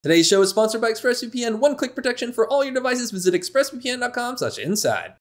Today's show is sponsored by ExpressVPN. One-click protection for all your devices. Visit expressvpn.com/inside.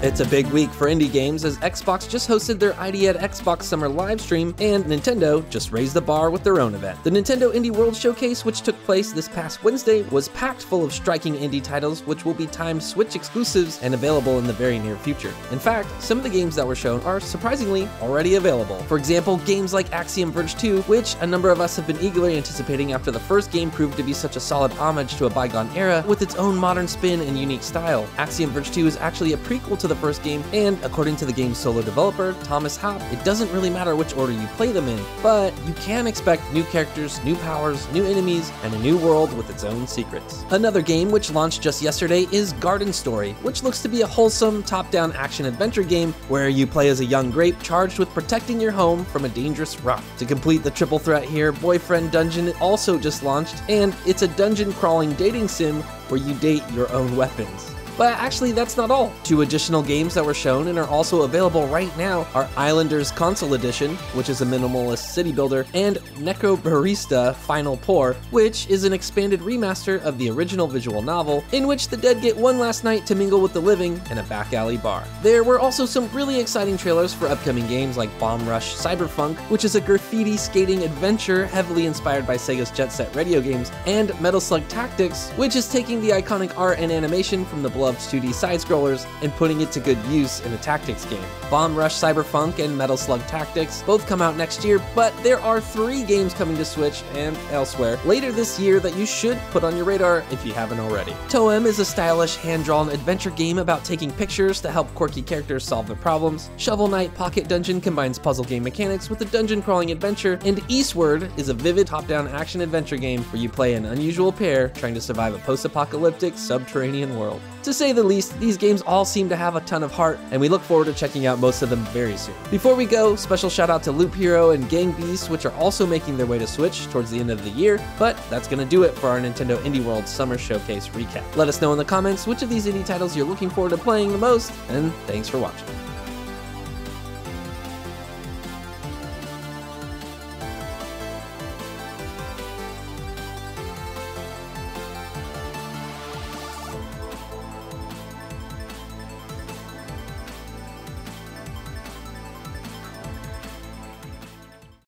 It's a big week for indie games as Xbox just hosted their ID at Xbox Summer livestream, and Nintendo just raised the bar with their own event. The Nintendo Indie World Showcase, which took place this past Wednesday, was packed full of striking indie titles which will be timed Switch exclusives and available in the very near future. In fact, some of the games that were shown are surprisingly already available. For example, games like Axiom Verge 2, which a number of us have been eagerly anticipating after the first game proved to be such a solid homage to a bygone era with its own modern spin and unique style. Axiom Verge 2 is actually a prequel to the first game, and according to the game's solo developer, Thomas Hopp, it doesn't really matter which order you play them in, but you can expect new characters, new powers, new enemies, and a new world with its own secrets. Another game which launched just yesterday is Garden Story, which looks to be a wholesome, top-down action-adventure game where you play as a young grape charged with protecting your home from a dangerous rock. To complete the triple threat here, Boyfriend Dungeon also just launched, and it's a dungeon-crawling dating sim where you date your own weapons. But actually, that's not all. Two additional games that were shown and are also available right now are Islanders Console Edition, which is a minimalist city builder, and Necrobarista Final Pour, which is an expanded remaster of the original visual novel, in which the dead get one last night to mingle with the living in a back alley bar. There were also some really exciting trailers for upcoming games like Bomb Rush Cyberfunk, which is a graffiti skating adventure heavily inspired by Sega's Jet Set radio games, and Metal Slug Tactics, which is taking the iconic art and animation from the beloved 2D side-scrollers and putting it to good use in a tactics game. Bomb Rush Cyberfunk and Metal Slug Tactics both come out next year, but there are 3 games coming to Switch and elsewhere later this year that you should put on your radar if you haven't already. Toem is a stylish, hand-drawn adventure game about taking pictures to help quirky characters solve their problems. Shovel Knight Pocket Dungeon combines puzzle game mechanics with a dungeon-crawling adventure, and Eastward is a vivid top-down action-adventure game where you play an unusual pair trying to survive a post-apocalyptic subterranean world. To say the least, these games all seem to have a ton of heart, and we look forward to checking out most of them very soon. Before we go, special shout out to Loop Hero and Gang Beasts, which are also making their way to Switch towards the end of the year, but that's gonna do it for our Nintendo Indie World Summer Showcase recap. Let us know in the comments which of these indie titles you're looking forward to playing the most, and thanks for watching.